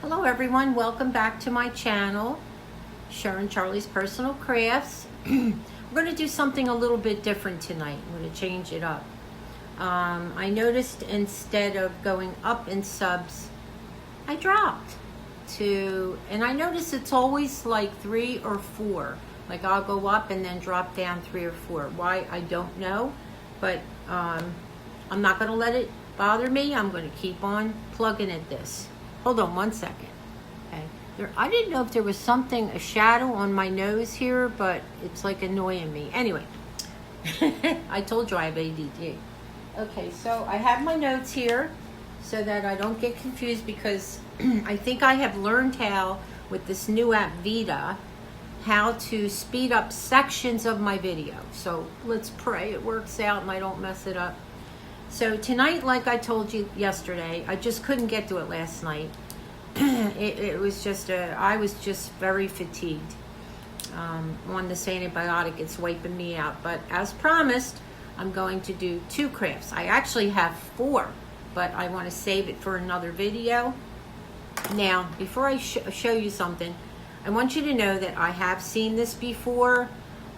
Hello everyone, welcome back to my channel, Cher and Charlie's Personal Crafts. We're going to do something a little bit different tonight. I'm going to change it up. I noticed instead of going up in subs, I dropped to, and I notice it's always like 3 or 4. Like I'll go up and then drop down 3 or 4. Why, I don't know, but I'm not going to let it bother me. I'm going to keep on plugging at this. Hold on one second. Okay. I didn't know if there was something, a shadow on my nose here, but it's like annoying me. Anyway, I told you I have ADD. Okay, so I have my notes here so that I don't get confused because I think I have learned how, with this new app Vita, how to speed up sections of my video. So let's pray it works out and I don't mess it up. So tonight, like I told you yesterday, I just couldn't get to it last night. It was just, I was just very fatigued. On this antibiotic, it's wiping me out. But as promised, I'm going to do 2 crafts. I actually have 4, but I want to save it for another video. Now, before I show you something, I want you to know that I have seen this before,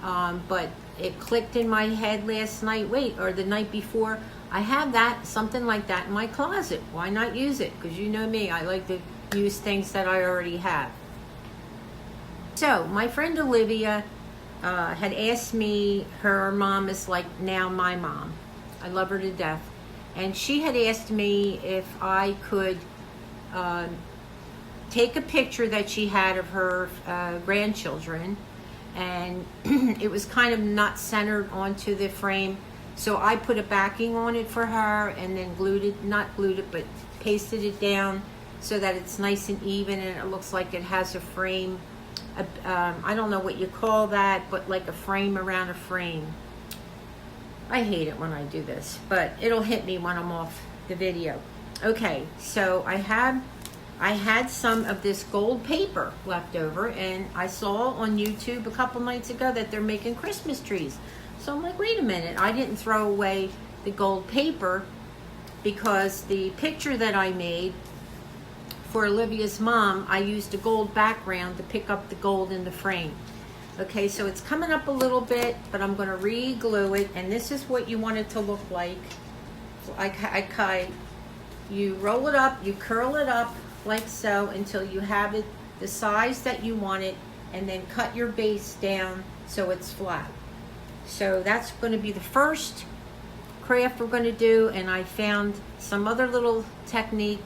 but it clicked in my head last night, or the night before. I have that, something like that in my closet. Why not use it? Because you know me, I like to use things that I already have. So, my friend Olivia had asked me, her mom is like now my mom. I love her to death. And she had asked me if I could take a picture that she had of her grandchildren, and it was kind of not centered onto the frame. So I put a backing on it for her and then not glued it, but pasted it down so that it's nice and even and it looks like it has a frame. I don't know what you call that, but like a frame around a frame. I hate it when I do this, but it'll hit me when I'm off the video. Okay, so I had some of this gold paper left over, and I saw on YouTube a couple nights ago that they're making Christmas trees. So I'm like, wait a minute, I didn't throw away the gold paper because the picture that I made for Olivia's mom, I used a gold background to pick up the gold in the frame. Okay, so it's coming up a little bit, but I'm going to re-glue it, and this is what you want it to look like. You roll it up, you curl it up like so until you have it the size that you want it, and then cut your base down so it's flat. So that's going to be the first craft we're going to do, and I found some other little technique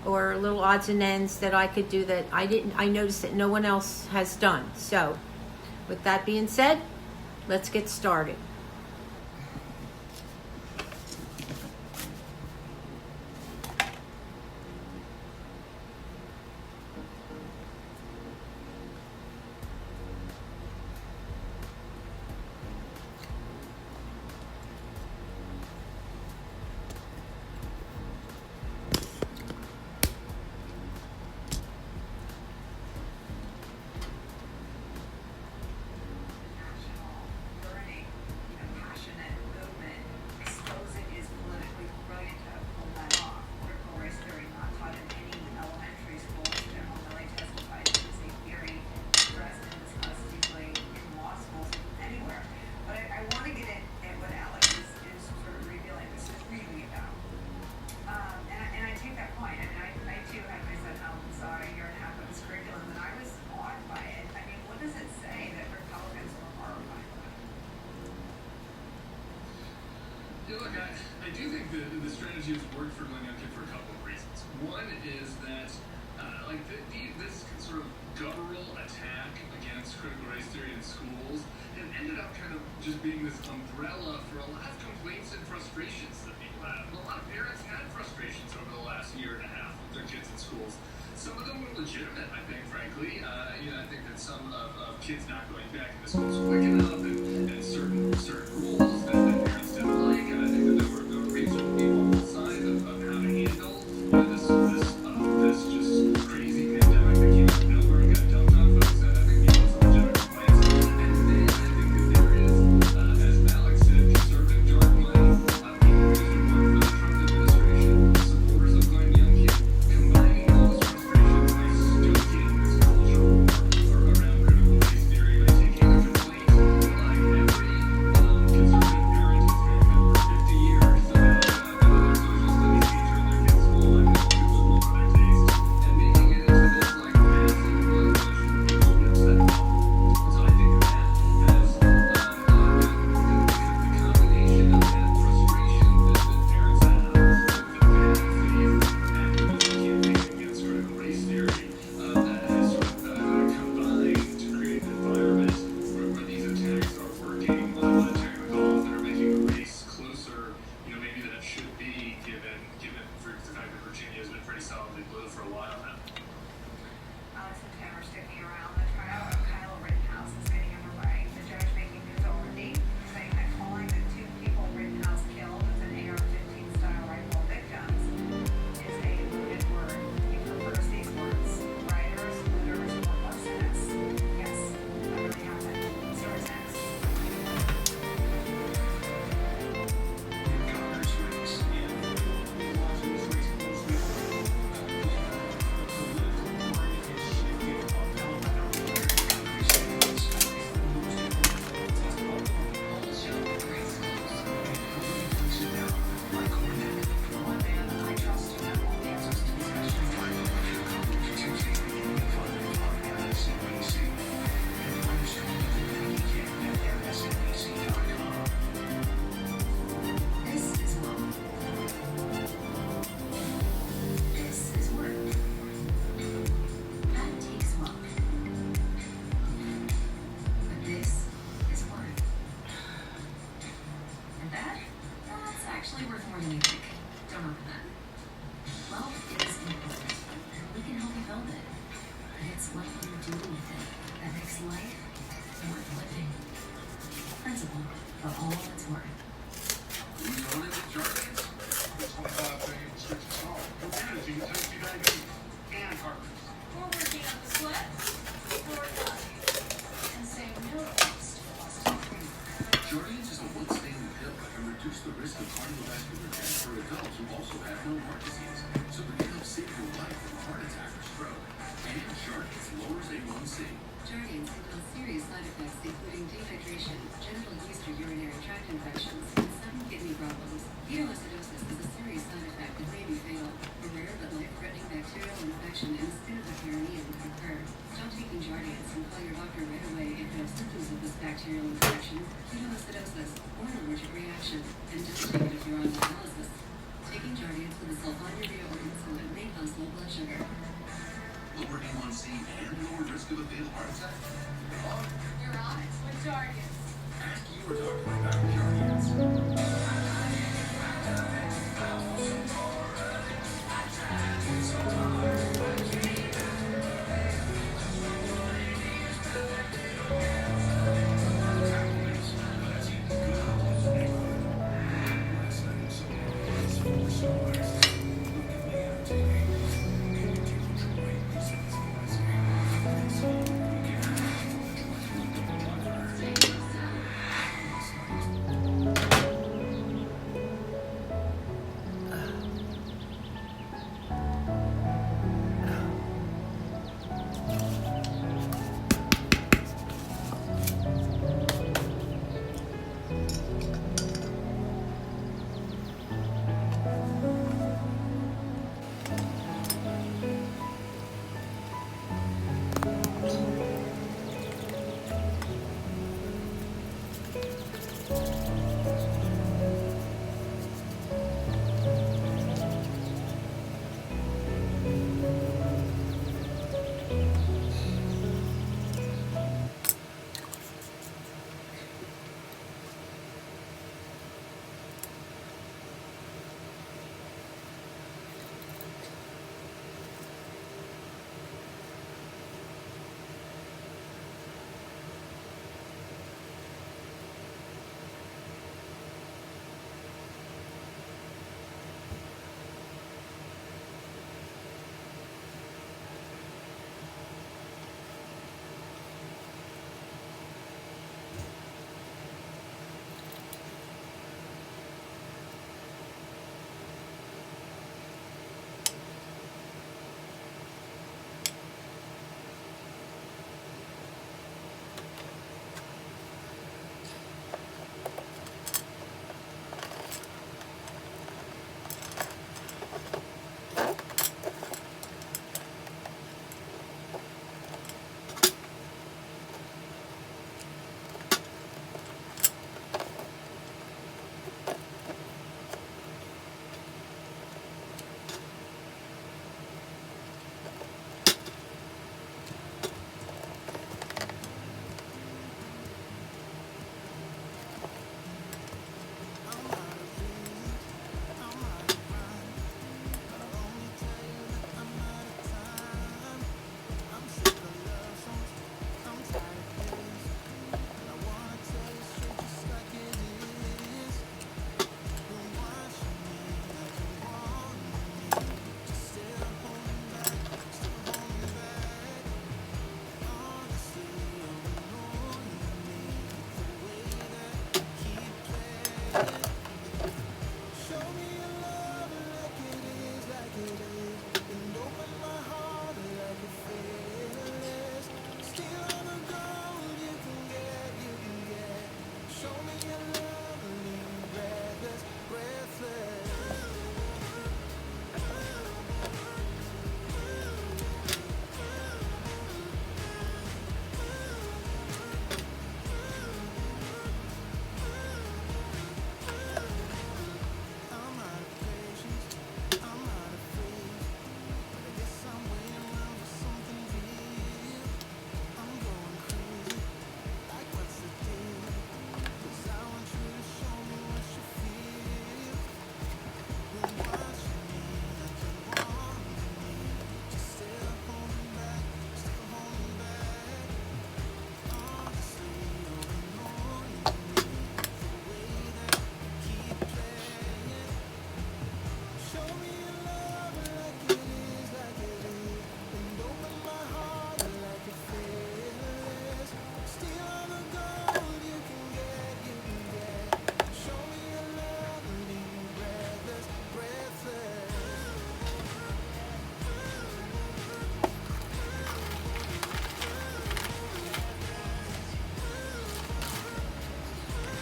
or little odds and ends that I could do that I noticed that no one else has done. So with that being said, let's get started. Look, I do think the strategy has worked for Glenn Youngkin for a couple of reasons. One is that this sort of guttural attack against critical race theory in schools has ended up kind of just being this umbrella for a lot of complaints and frustrations that people have. And a lot of parents had frustrations over the last year and a half with their kids in schools. Some of them were legitimate, I think, frankly. I think that some of kids not going back into schools quick enough and certain rules that parents didn't like. And I think that there were reasonable people on both sides of how to handle this just crazy pandemic that came out of nowhere and got dumped on folks. And I think people have some legitimate complaints. And then I think that there is, as Alex said, conservative dark money. People who used to work for the Trump administration, supporters of Glenn Youngkin, combining those frustrations It's what you do with it that makes life worth living. Principle for all it's worth. Who's on it with Jardians? It's 25 million restricted salt. We're managing type 2 diabetes and heart rate. We're working on the sweat, or not, and saying no thanks to osteopenia. Jardians is a once-daily pill that can reduce the risk of cardiovascular death for adults who also have no heart disease, so it can help save your life from a heart attack or stroke. And Jardians lowers A1C. Jardians can cause serious side effects including dehydration, genital yeast or urinary tract infections, and sudden kidney problems. Ketoacidosis is a serious side effect that may be fatal. A rare but life-threatening bacterial infection in the skin of the perineum can occur. Stop taking Jardians and call your doctor right away if you have symptoms of this bacterial infection, ketoacidosis, or an allergic reaction. And don't take it if you're on dialysis. Taking Jardians with a sulfonylurea or insulin may cause low blood sugar. Lower A1C and lower risk of a fatal heart attack? You're on it with Jardians. Ask your doctor about Jardians.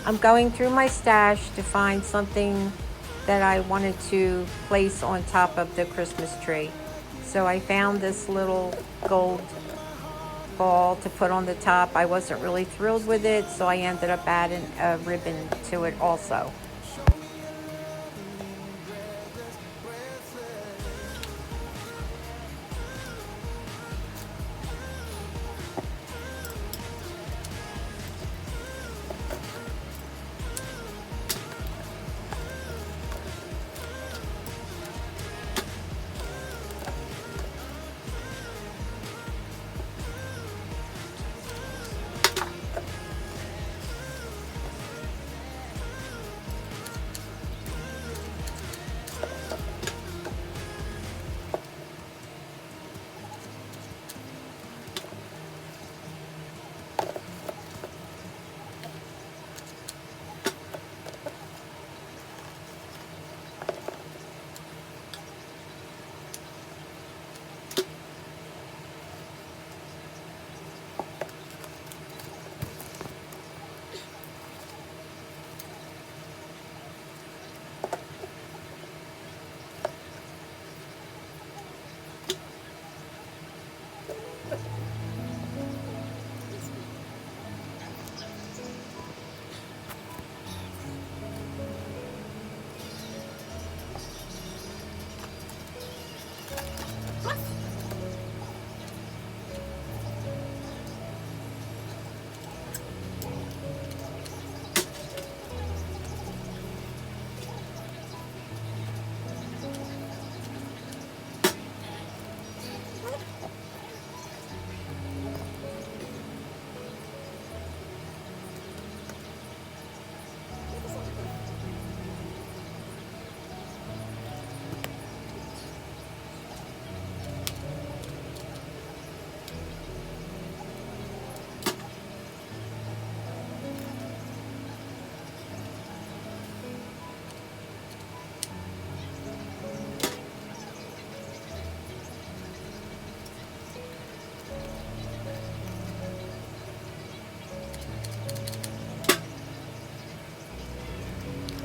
I'm going through my stash to find something that I wanted to place on top of the Christmas tree. So I found this little gold ball to put on the top. I wasn't really thrilled with it, so I ended up adding a ribbon to it also.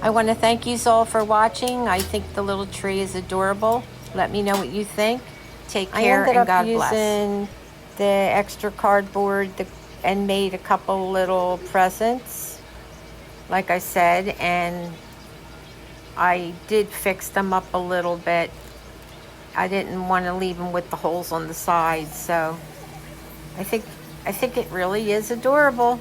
I want to thank you all for watching. I think the little tree is adorable. Let me know what you think. Take care and God bless. I ended up using the extra cardboard and made a couple little presents, like I said, and I did fix them up a little bit. I didn't want to leave them with the holes on the sides, so I think it really is adorable.